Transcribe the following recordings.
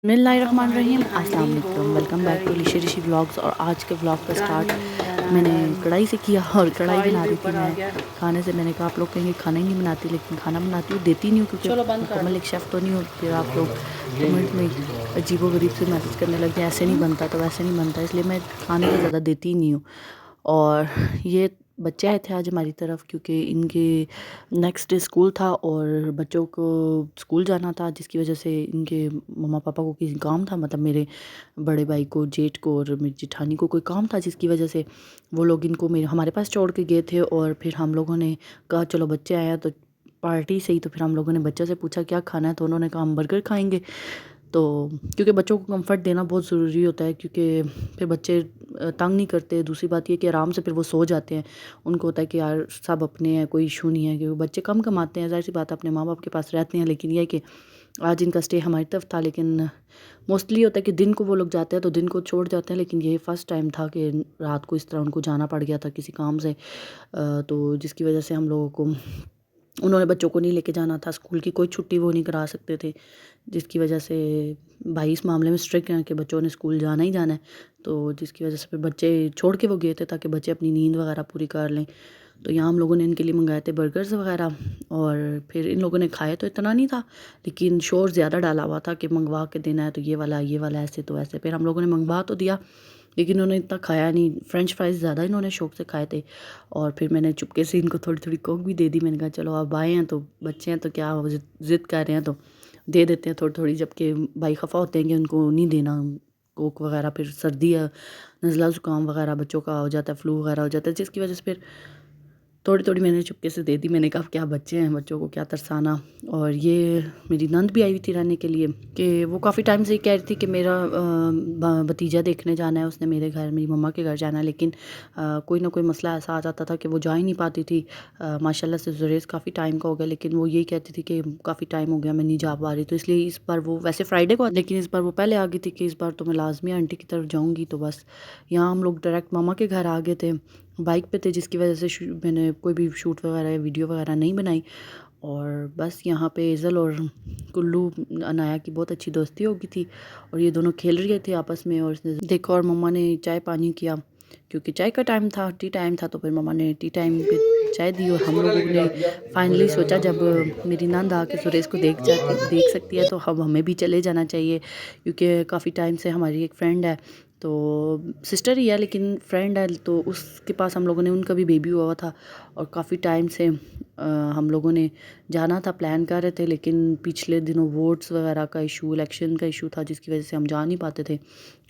बिस्मिल्लाहिर्रहमानिर्रहीम, अस्सलाम वालेकुम। Welcome back to Rishi Rishi vlogs. और आज के व्लॉग का स्टार्ट मैंने कढ़ाई से किया और कढ़ाई बना रही थी मैं खाने से। मैंने कहा आप लोग कहेंगे खाना ही नहीं बनाती, लेकिन खाना बनाती हूँ, देती नहीं हूँ क्योंकि मुकम्मल एक शेफ़ तो नहीं हूँ। फिर आप लोग कमेंट में अजीबोगरीब से मैसेज करने लगे ऐसे नहीं बनता तो वैसे नहीं बनता, इसलिए मैं खाने का ज़्यादा देती ही नहीं हूँ। और ये बच्चे आए थे आज हमारी तरफ क्योंकि इनके नेक्स्ट डे स्कूल था और बच्चों को स्कूल जाना था, जिसकी वजह से इनके मम्मा पापा को किसी काम था, मतलब मेरे बड़े भाई को, जेठ को और मेरी जेठानी को कोई काम था, जिसकी वजह से वो लोग इनको मेरे हमारे पास छोड़ के गए थे। और फिर हम लोगों ने कहा चलो बच्चे आए हैं तो पार्टी से ही, तो फिर हम लोगों ने बच्चों से पूछा क्या खाना है, तो उन्होंने कहा हम बर्गर खाएंगे। तो क्योंकि बच्चों को कंफर्ट देना बहुत ज़रूरी होता है, क्योंकि फिर बच्चे तंग नहीं करते। दूसरी बात ये कि आराम से फिर वो सो जाते हैं, उनको होता है कि यार सब अपने हैं, कोई इशू नहीं है, क्योंकि बच्चे कम कमाते हैं, ज़ाहिर सी बात है अपने माँ बाप के पास रहते हैं। लेकिन यह है कि आज इनका स्टे हमारी तरफ था, लेकिन मोस्टली होता है कि दिन को वो लोग जाते हैं तो दिन को छोड़ जाते हैं, लेकिन ये फ़र्स्ट टाइम था कि रात को इस तरह उनको जाना पड़ गया था किसी काम से। तो जिसकी वजह से हम लोगों को उन्होंने बच्चों को नहीं लेके जाना था, स्कूल की कोई छुट्टी वो नहीं करा सकते थे, जिसकी वजह से भाई इस मामले में स्ट्रिक्ट हैं कि बच्चों ने स्कूल जाना ही जाना है। तो जिसकी वजह से फिर बच्चे छोड़ के वो गए थे ताकि बच्चे अपनी नींद वगैरह पूरी कर लें। तो यहाँ हम लोगों ने इनके लिए मंगाए थे बर्गर्स वगैरह, और फिर इन लोगों ने खाया तो इतना नहीं था, लेकिन शोर ज़्यादा डाला हुआ था कि मंगवा के देना है तो ये वाला ऐसे तो ऐसे। फिर हम लोगों ने मंगवा तो दिया, लेकिन उन्होंने इतना खाया नहीं। फ्रेंच फ्राइज़ ज़्यादा इन्होंने शौक से खाए थे। और फिर मैंने चुपके से इनको थोड़ी थोड़ी कोक भी दे दी। मैंने कहा चलो आप आए हैं तो बच्चे हैं तो क्या ज़िद कर रहे हैं तो दे देते हैं थोड़ी थोड़ी, जबकि भाई खफ़ा होते हैं कि उनको नहीं देना कोक वगैरह। फिर सर्दी या नज़ला ज़ुकाम वगैरह बच्चों का हो जाता है, फ्लू वगैरह हो जाता है, जिसकी वजह से फिर थोड़ी थोड़ी मैंने चुपके से दे दी। मैंने कहा क्या बच्चे हैं, बच्चों को क्या तरसाना। और ये मेरी नंद भी आई हुई थी रहने के लिए, कि वो काफ़ी टाइम से ही कह रही थी कि मेरा भतीजा देखने जाना है, उसने मेरे घर मेरी मम्मा के घर जाना है, लेकिन कोई ना कोई मसला ऐसा आ जाता था कि वो जा ही नहीं पाती थी। माशाल्लाह से जुरेज काफ़ी टाइम का हो गया, लेकिन वो यही कहती थी कि काफ़ी टाइम हो गया मैं नहीं जा पा रही। तो इसलिए इस बार वो वैसे फ्राइडे को, लेकिन इस बार वो पहले आ गई थी कि इस बार तो मैं लाजमी आंटी की तरफ जाऊँगी। तो बस यहाँ हम लोग डायरेक्ट मामा के घर आ गए थे, बाइक पे थे, जिसकी वजह से मैंने कोई भी शूट वगैरह या वीडियो वगैरह नहीं बनाई। और बस यहाँ पे एज़ल और कुल्लू अनाया की बहुत अच्छी दोस्ती हो गई थी, और ये दोनों खेल रहे थे आपस में। और इसने देखा और मम्मा ने चाय पानी किया, क्योंकि चाय का टाइम था, टी टाइम था, तो फिर मम्मा ने टी टाइम पे चाय दी। और हम लोगों ने फाइनली सोचा जब मेरी नंद आके सुरेश को देख सकती है तो हम हमें भी चले जाना चाहिए, क्योंकि काफ़ी टाइम से हमारी एक फ्रेंड है, तो सिस्टर ही है लेकिन फ्रेंड है, तो उसके पास हम लोगों ने, उनका भी बेबी हुआ था, और काफ़ी टाइम से हम लोगों ने जाना था, प्लान कर रहे थे, लेकिन पिछले दिनों वोट्स वगैरह का इशू, इलेक्शन का इशू था, जिसकी वजह से हम जा नहीं पाते थे।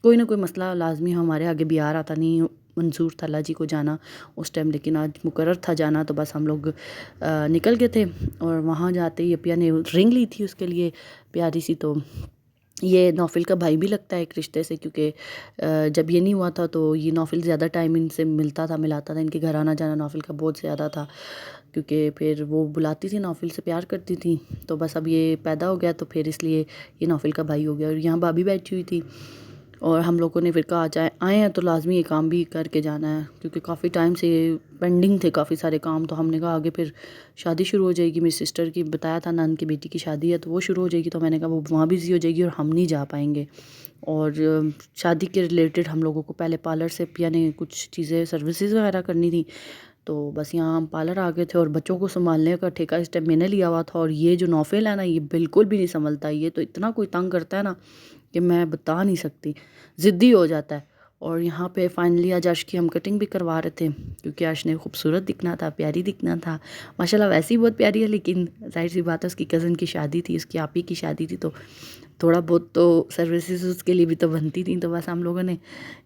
कोई ना कोई मसला लाजमी हमारे आगे भी आ रहा था, नहीं मंजूर था अल्लाह जी को जाना उस टाइम, लेकिन आज मुकर्रर था जाना। तो बस हम लोग निकल गए थे, और वहाँ जाते ही अपिया ने रिंग ली थी उसके लिए प्यारी सी। तो ये नौफिल का भाई भी लगता है एक रिश्ते से, क्योंकि जब ये नहीं हुआ था तो ये नौफिल ज़्यादा टाइम इनसे मिलाता था, इनके घर आना जाना नौफिल का बहुत ज़्यादा था, क्योंकि फिर वो बुलाती थी, नौफिल से प्यार करती थी। तो बस अब ये पैदा हो गया तो फिर इसलिए ये नौफिल का भाई हो गया। और यहाँ भाभी बैठी हुई थी, और हम लोगों ने फिर कहा जाए आए हैं तो लाजमी ये काम भी करके जाना है, क्योंकि काफ़ी टाइम से पेंडिंग थे काफ़ी सारे काम। तो हमने कहा आगे फिर शादी शुरू हो जाएगी, मेरी सिस्टर की बताया था, नंद की बेटी की शादी है तो वो शुरू हो जाएगी, तो मैंने कहा वो वहाँ बिज़ी हो जाएगी और हम नहीं जा पाएंगे। और शादी के रिलेटेड हम लोगों को पहले पार्लर से पिया ने कुछ चीज़ें सर्विसेज वगैरह करनी थी, तो बस यहाँ हम पार्लर आ गए थे। और बच्चों को संभालने का ठेका इस टाइम मैंने लिया हुआ था, और ये जो नौफिल है ना, ये बिल्कुल भी नहीं संभलता, ये तो इतना कोई तंग करता है ना कि मैं बता नहीं सकती, ज़िद्दी हो जाता है। और यहाँ पे फाइनली आज अर्श की हम कटिंग भी करवा रहे थे, क्योंकि अर्श ने खूबसूरत दिखना था, प्यारी दिखना था, माशाल्लाह वैसे ही बहुत प्यारी है, लेकिन जाहिर सी बात है उसकी कज़न की शादी थी, उसकी आपी की शादी थी, तो थोड़ा बहुत तो सर्विसेज उसके लिए भी तो बनती थी। तो बस हम लोगों ने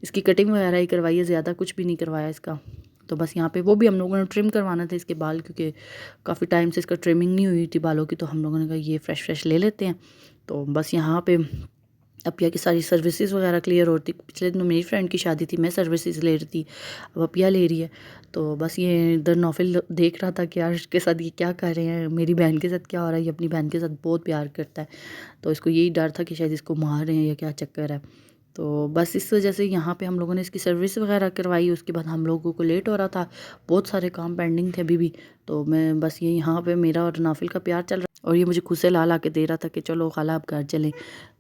इसकी कटिंग वगैरह ही करवाई है, ज़्यादा कुछ भी नहीं करवाया इसका। तो बस यहाँ पे वो भी हम लोगों ने ट्रिम करवाना था इसके बाल, क्योंकि काफ़ी टाइम से इसका ट्रिमिंग नहीं हुई थी बालों की, तो हम लोगों ने कहा ये फ्रेश ले लेते हैं। तो बस यहाँ पे अपिया की सारी सर्विसेज वगैरह क्लियर होती। पिछले दिनों मेरी फ्रेंड की शादी थी, मैं सर्विसेज ले रही थी, अब अपिया ले रही है। तो बस ये इधर नौफिल देख रहा था कि यार इसके साथ ये क्या कर रहे हैं, मेरी बहन के साथ क्या हो रहा है, ये अपनी बहन के साथ बहुत प्यार करता है, तो इसको यही डर था कि शायद इसको मार रहे हैं या क्या चक्कर है। तो बस इस वजह से यहाँ पे हम लोगों ने इसकी सर्विस वगैरह करवाई। उसके बाद हम लोगों को लेट हो रहा था, बहुत सारे काम पेंडिंग थे अभी भी, तो मैं बस ये यहाँ पे मेरा और नाफिल का प्यार चल रहा, और ये मुझे खुद से ला के दे रहा था कि चलो खाला आप घर चलें।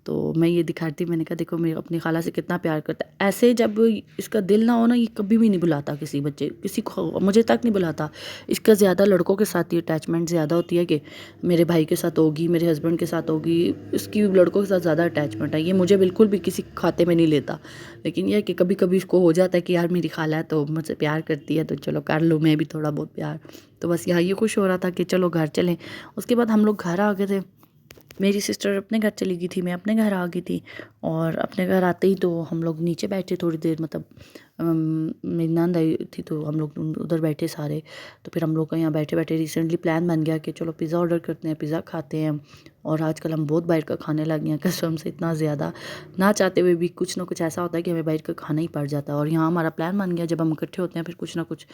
तो मैं ये दिखाती, मैंने कहा देखो मेरे अपनी खाला से कितना प्यार करता है। ऐसे जब इसका दिल ना हो ना, ये कभी भी नहीं बुलाता किसी बच्चे, किसी को, मुझे तक नहीं बुलाता। इसका ज़्यादा लड़कों के साथ ही अटैचमेंट ज़्यादा होती है कि मेरे भाई के साथ होगी, मेरे हस्बैंड के साथ होगी, इसकी लड़कों के साथ ज़्यादा अटैचमेंट है। ये मुझे बिल्कुल भी किसी खाते में नहीं लेता, लेकिन यह कि कभी कभी इसको हो जाता है कि यार मेरी खाला है तो मुझसे प्यार करती है, तो चलो कर लो मैं भी थोड़ा बहुत प्यार। तो बस यहाँ ये खुश हो रहा था कि चलो घर चलें। उसके बाद हम लोग घर आ गए थे। मेरी सिस्टर अपने घर चली गई थी, मैं अपने घर आ गई थी। और अपने घर आते ही तो हम लोग नीचे बैठे थोड़ी देर, मतलब मेरी नंद आई थी तो हम लोग उधर बैठे सारे। तो फिर हम लोग का यहाँ बैठे बैठे रिसेंटली प्लान बन गया कि चलो पिज़्ज़ा ऑर्डर करते हैं, पिज़्ज़ा खाते हैं। और आजकल हम बहुत बाहर का खाने लग गए हैं, कसम से इतना ज़्यादा, ना चाहते हुए भी कुछ ना कुछ ऐसा होता है कि हमें बाहर का खाना ही पड़ जाता है। और यहाँ हमारा प्लान बन गया, जब हम इकट्ठे होते हैं फिर कुछ ना कुछ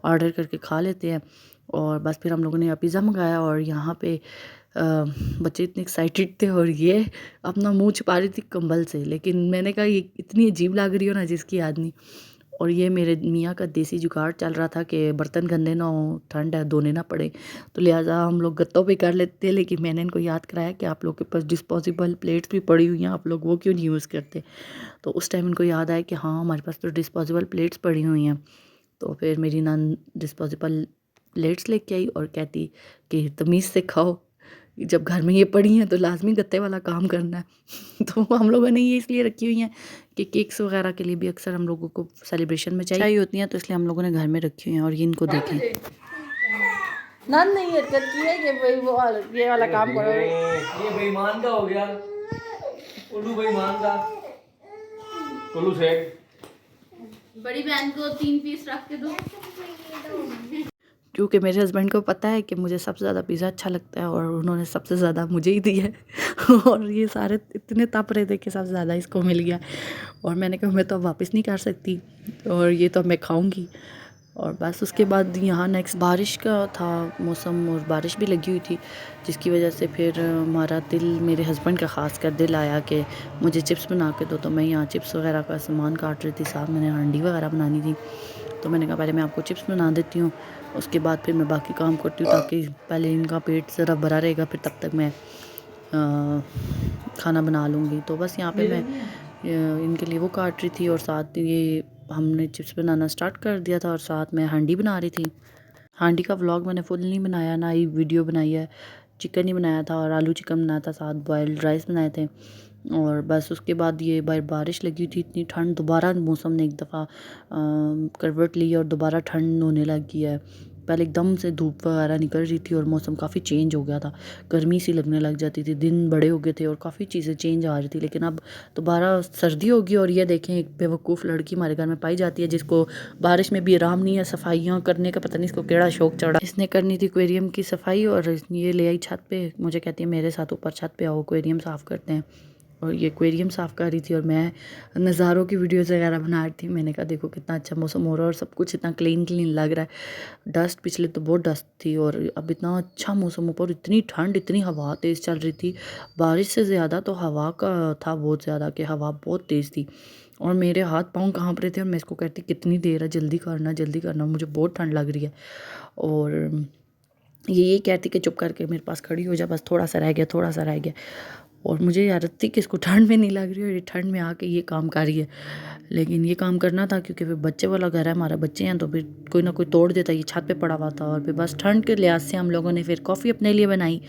ऑर्डर करके खा लेते हैं। और बस फिर हम लोगों ने पिज़्ज़ा मंगाया और यहाँ पे बच्चे इतने एक्साइटेड थे और ये अपना मुंह छुपा रही थी कंबल से, लेकिन मैंने कहा ये इतनी अजीब लग रही हो ना जिसकी याद नहीं। और ये मेरे मियाँ का देसी जुगाड़ चल रहा था कि बर्तन गंदे ना हो, ठंड है, धोने ना पड़े, तो लिहाजा हम लोग गत्तों पे कर लेते थे। लेकिन मैंने इनको याद कराया कि आप लोग के पास डिस्पोजेबल प्लेट्स भी पड़ी हुई हैं, आप लोग वो क्यों नहीं यूज़ करते। तो उस टाइम इनको याद आया कि हाँ हमारे पास तो डिस्पोजेबल प्लेट्स पड़ी हुई हैं। तो फिर मेरी नान डिस्पोजेबल प्लेट्स लेके आई और कहती कि तमीज़ से खाओ, जब घर में ये पड़ी हैं तो लाजमी गत्ते वाला काम करना है। तो हम लोगों ने ये इसलिए रखी हुई हैं कि केक्स वगैरह के लिए भी अक्सर हम लोगों को सेलिब्रेशन में चाहिए होती हैं, तो इसलिए हम लोगों ने घर में रखी हुई हैं। और ये इनको देखें, नन नहीं हरकत की है कि भाई वो ये वाला काम करो। ये बेईमान का हो गया, उल्लू बेईमान का। उल्लू सेठ बड़ी बहन को 3 पीस रख के दो। क्योंकि मेरे हस्बैंड को पता है कि मुझे सबसे ज़्यादा पिज़्ज़ा अच्छा लगता है और उन्होंने सबसे ज़्यादा मुझे ही दिया है। और ये सारे इतने तप रहे थे कि सबसे ज़्यादा इसको मिल गया। और मैंने कहा मैं तो अब वापस नहीं कर सकती, और ये तो मैं खाऊंगी। और बस उसके बाद यहाँ नेक्स्ट बारिश का था मौसम और बारिश भी लगी हुई थी, जिसकी वजह से फिर हमारा दिल, मेरे हस्बैंड का ख़ास कर दिल आया कि मुझे चिप्स बना के दो। तो मैं यहाँ चिप्स वगैरह का सामान काट रही थी, साथ मैंने हांडी वगैरह बनानी थी। तो मैंने कहा पहले मैं आपको चिप्स बना देती हूँ, उसके बाद फिर मैं बाकी काम करती हूँ, ताकि पहले इनका पेट ज़रा भरा रहेगा, फिर तब तक मैं खाना बना लूँगी। तो बस यहाँ पे मैं इनके लिए वो काट रही थी और साथ ये हमने चिप्स बनाना स्टार्ट कर दिया था और साथ में हांडी बना रही थी। हांडी का व्लॉग मैंने फुल नहीं बनाया, ना ही वीडियो बनाई है। चिकन ही बनाया था और आलू चिकन बनाया था, साथ बॉयल्ड राइस बनाए थे। और बस उसके बाद ये बारिश लगी थी, इतनी ठंड, दोबारा मौसम ने एक दफ़ा करवट ली और दोबारा ठंड होने लगी है। पहले एकदम से धूप वगैरह निकल रही थी और मौसम काफ़ी चेंज हो गया था, गर्मी सी लगने लग जाती थी, दिन बड़े हो गए थे और काफ़ी चीज़ें चेंज आ रही थी। लेकिन अब दोबारा सर्दी होगी और ये देखें एक बेवकूफ़ लड़की हमारे घर में पाई जाती है जिसको बारिश में भी आराम नहीं है, सफाइयाँ करने का पता नहीं इसको केड़ा शौक चढ़ा। इसने करनी थी एक्वेरियम की सफाई और ये ले आई छत पे, मुझे कहती है मेरे साथ ऊपर छत पे आओ एक्वेरियम साफ़ करते हैं। और ये एक्वेरियम साफ़ कर रही थी और मैं नज़ारों की वीडियोज़ वगैरह बना रही थी। मैंने कहा देखो कितना अच्छा मौसम हो रहा है और सब कुछ इतना क्लीन क्लीन लग रहा है। डस्ट पिछले तो बहुत डस्ट थी और अब इतना अच्छा मौसम, ऊपर इतनी ठंड, इतनी हवा तेज़ चल रही थी। बारिश से ज़्यादा तो हवा का था बहुत ज़्यादा, कि हवा बहुत तेज़ थी और मेरे हाथ पाँव काँप रहे थे। और मैं इसको कहती कितनी देर है, जल्दी करना, मुझे बहुत ठंड लग रही है। और ये कहती कि चुप करके मेरे पास खड़ी हो जा, बस थोड़ा सा रह गया, थोड़ा सा रह गया। और मुझे हैरत थी कि इसको ठंड में नहीं लग रही और ये ठंड में आके ये काम कर रही है। लेकिन ये काम करना था क्योंकि फिर बच्चे वाला घर है, हमारा बच्चे हैं, तो फिर कोई ना कोई तोड़ देता। ये छत पे पड़ा हुआ था और फिर बस ठंड के लिहाज से हम लोगों ने फिर कॉफ़ी अपने लिए बनाई।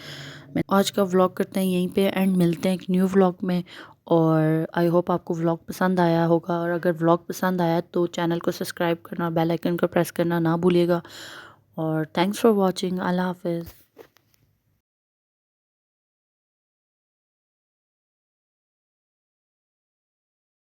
मैं आज का व्लॉग करते हैं यहीं पे एंड, मिलते हैं एक न्यू व्लॉग में। और आई होप आपको व्लॉग पसंद आया होगा, और अगर व्लॉग पसंद आया तो चैनल को सब्सक्राइब करना, बेल आइकन को प्रेस करना ना भूलिएगा। और थैंक्स फॉर वॉचिंग। अल्लाह हाफिज़।